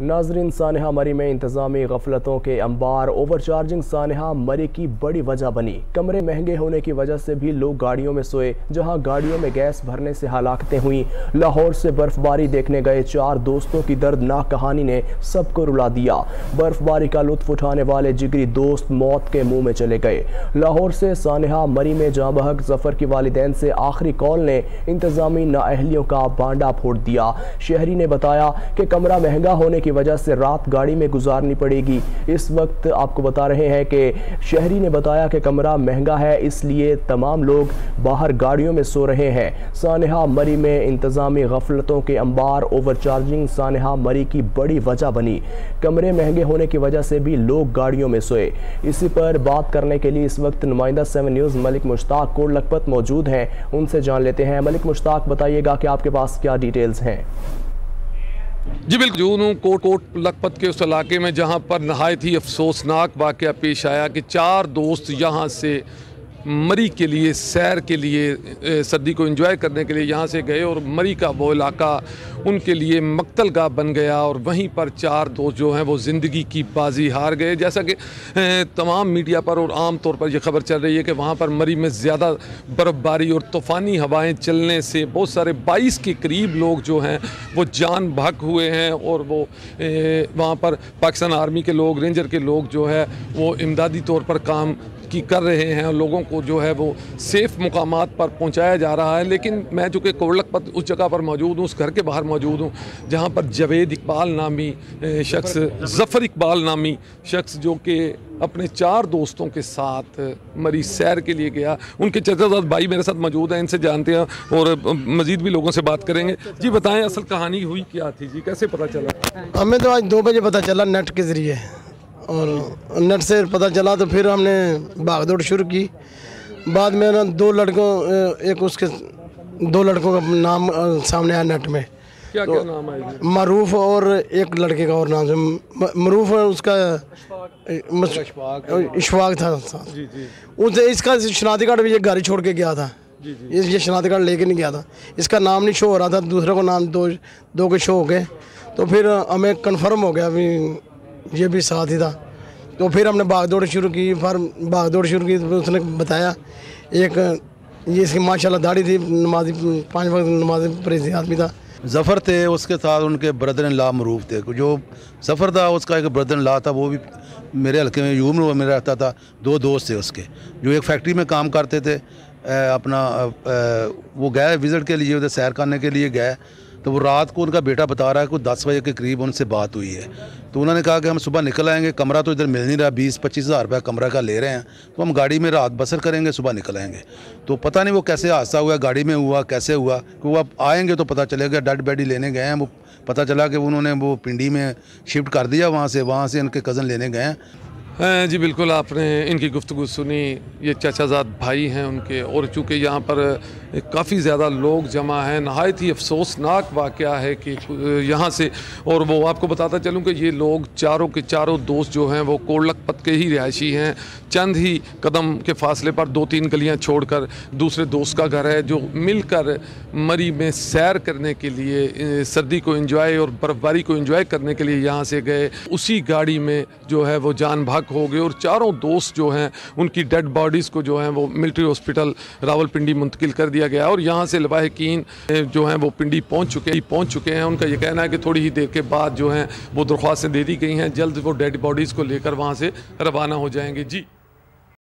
नाजरीन, सानहा मरी में इंतजामी गफलतों के अंबार। ओवरचार्जिंग सानहा मरी की बड़ी वजह बनी। कमरे महंगे होने की वजह से भी लोग गाड़ियों में सोए, जहां गाड़ियों में गैस भरने से हलाकतें हुई। लाहौर से बर्फबारी देखने गए 4 दोस्तों की दर्दनाक कहानी ने सबको रुला दिया। बर्फबारी का लुत्फ उठाने वाले जिगरी दोस्त मौत के मुंह में चले गए। लाहौर से सानहा मरी में जाँ बहक जफर की वालिदैन से आखिरी कॉल ने इंतजामी नाअहलियों का बांडा फोड़ दिया। शहरी ने बताया कि कमरा महंगा होने की वजह से रात गाड़ी में गुजारनी पड़ेगी। इस वक्त आपको बता रहे हैं कि शहरी ने बताया कि कमरा महंगा है, इसलिए तमाम लोग बाहर गाड़ियों में सो रहे हैं। सानहा मरी में इंतजामी गफलतों के अंबार। ओवरचार्जिंग सानहा मरी की बड़ी वजह बनी। कमरे महंगे होने की वजह से भी लोग गाड़ियों में सोए। इसी पर बात करने के लिए इस वक्त नुमाइंदा 7 न्यूज़ मलिक मुश्ताक कोट लखपत मौजूद हैं। उनसे जान लेते हैं। मलिक मुश्ताक, बताइएगा कि आपके पास क्या डिटेल्स हैं। जी बिल्कुल, कोट लखपत के उस इलाके में जहां पर नहायत ही अफसोसनाक वाक़या पेश आया कि 4 दोस्त यहां से मरी के लिए, सैर के लिए, सर्दी को एंजॉय करने के लिए यहाँ से गए और मरी का वो इलाका उनके लिए मक्तलगाह बन गया और वहीं पर 4 दोस्त जो हैं वो ज़िंदगी की बाजी हार गए। जैसा कि तमाम मीडिया पर और आम तौर पर यह खबर चल रही है कि वहाँ पर मरी में ज़्यादा बर्फ़बारी और तूफ़ानी हवाएं चलने से बहुत सारे 22 के करीब लोग जो हैं वो जान बहक हुए हैं और वो वहाँ पर पाकिस्तान आर्मी के लोग, रेंजर के लोग जो है वो इमदादी तौर पर काम की कर रहे हैं और लोगों को जो है वो सेफ़ मुकामात पर पहुंचाया जा रहा है। लेकिन मैं जो कि कोट लखपत उस जगह पर मौजूद हूँ, उस घर के बाहर मौजूद हूँ जहां पर जवेद इकबाल नामी शख्स, ज़फ़र इकबाल नामी शख्स जो कि अपने 4 दोस्तों के साथ मरी सैर के लिए गया। उनके चचाजाद भाई मेरे साथ मौजूद हैं, इनसे जानते हैं और मज़ीद भी लोगों से बात करेंगे। जी बताएं, असल कहानी हुई क्या थी जी, कैसे पता चला? हमें तो आज 2 बजे पता चला नेट के ज़रिए, और नेट से पता चला तो फिर हमने भाग दौड़ शुरू की। बाद में ना 2 लड़कों, एक उसके 2 लड़कों का नाम सामने आया नेट में। क्या तो क्या नाम है? मरूफ और एक लड़के का और नाम से मरूफ, उसका इशफाक था। जी जी। उससे इसका शनाख्ती कार्ड भी ये गाड़ी छोड़ के गया था। जी जी। ये शनाख्ती कार्ड लेके नहीं गया था। इसका नाम नहीं शो हो रहा था, दूसरे को नाम दो के शो हो गए। तो फिर हमें कन्फर्म हो गया अभी ये भी साथ ही था। तो फिर हमने भाग दौड़ शुरू की। तो उसने बताया एक ये इसकी माशाल्लाह दाढ़ी थी, नमाजी, 5 वक्त नमाज परहेज़ी आदमी था। ज़फ़र थे, उसके साथ उनके ब्रदर इन लॉ मरूफ थे। जो ज़फ़र था उसका एक ब्रदर इन लॉ था, वो भी मेरे हल्के में यूम में रहता था। 2 दोस्त थे उसके जो एक फैक्ट्री में काम करते थे। वो गए विज़िट के लिए, उधर सैर करने के लिए गए। तो वो रात को उनका बेटा बता रहा है कि 10 बजे के करीब उनसे बात हुई है। तो उन्होंने कहा कि हम सुबह निकल आएंगे, कमरा तो इधर मिल नहीं रहा, 20-25 हज़ार रुपये कमरा का ले रहे हैं, तो हम गाड़ी में रात बसर करेंगे, सुबह निकल आएंगे। तो पता नहीं वो कैसे हादसा हुआ, गाड़ी में हुआ, कैसे हुआ कि वो अब आएंगे तो पता चलेगा। डेड बॉडी लेने गए हैं, वो पता चला कि उन्होंने वो पिंडी में शिफ्ट कर दिया, वहाँ से इनके कज़न लेने गए हैं। जी बिल्कुल, आपने इनकी गुफ्तगू सुनी। ये चाचाजाद भाई हैं उनके, और चूँकि यहाँ पर काफ़ी ज़्यादा लोग जमा हैं, नहायत ही अफसोसनाक वाक़या है कि यहाँ से। और वो आपको बताता चलूँ कि ये लोग चारों के चारों दोस्त जो हैं वो कोट लखपत के ही रिहायशी हैं। चंद ही कदम के फासले पर 2-3 गलियाँ छोड़कर दूसरे दोस्त का घर है, जो मिलकर मरी में सैर करने के लिए, सर्दी को एंजॉय और बर्फ़बारी को एंजॉय करने के लिए यहाँ से गए। उसी गाड़ी में जो है वो जान भाग हो गए और चारों दोस्त जो हैं उनकी डेड बॉडीज़ को जो हैं वो मिलिट्री हॉस्पिटल रावलपिंडी मुंतकिल कर दिया गया और यहाँ से लवाहिकीन जो हैं वो पिंडी पहुँच चुके हैं। उनका ये कहना है कि थोड़ी ही देर के बाद जो हैं वो दरख्वास्तें दे दी गई हैं, जल्द वो डेड बॉडीज़ को लेकर वहाँ से रवाना हो जाएंगे। जी।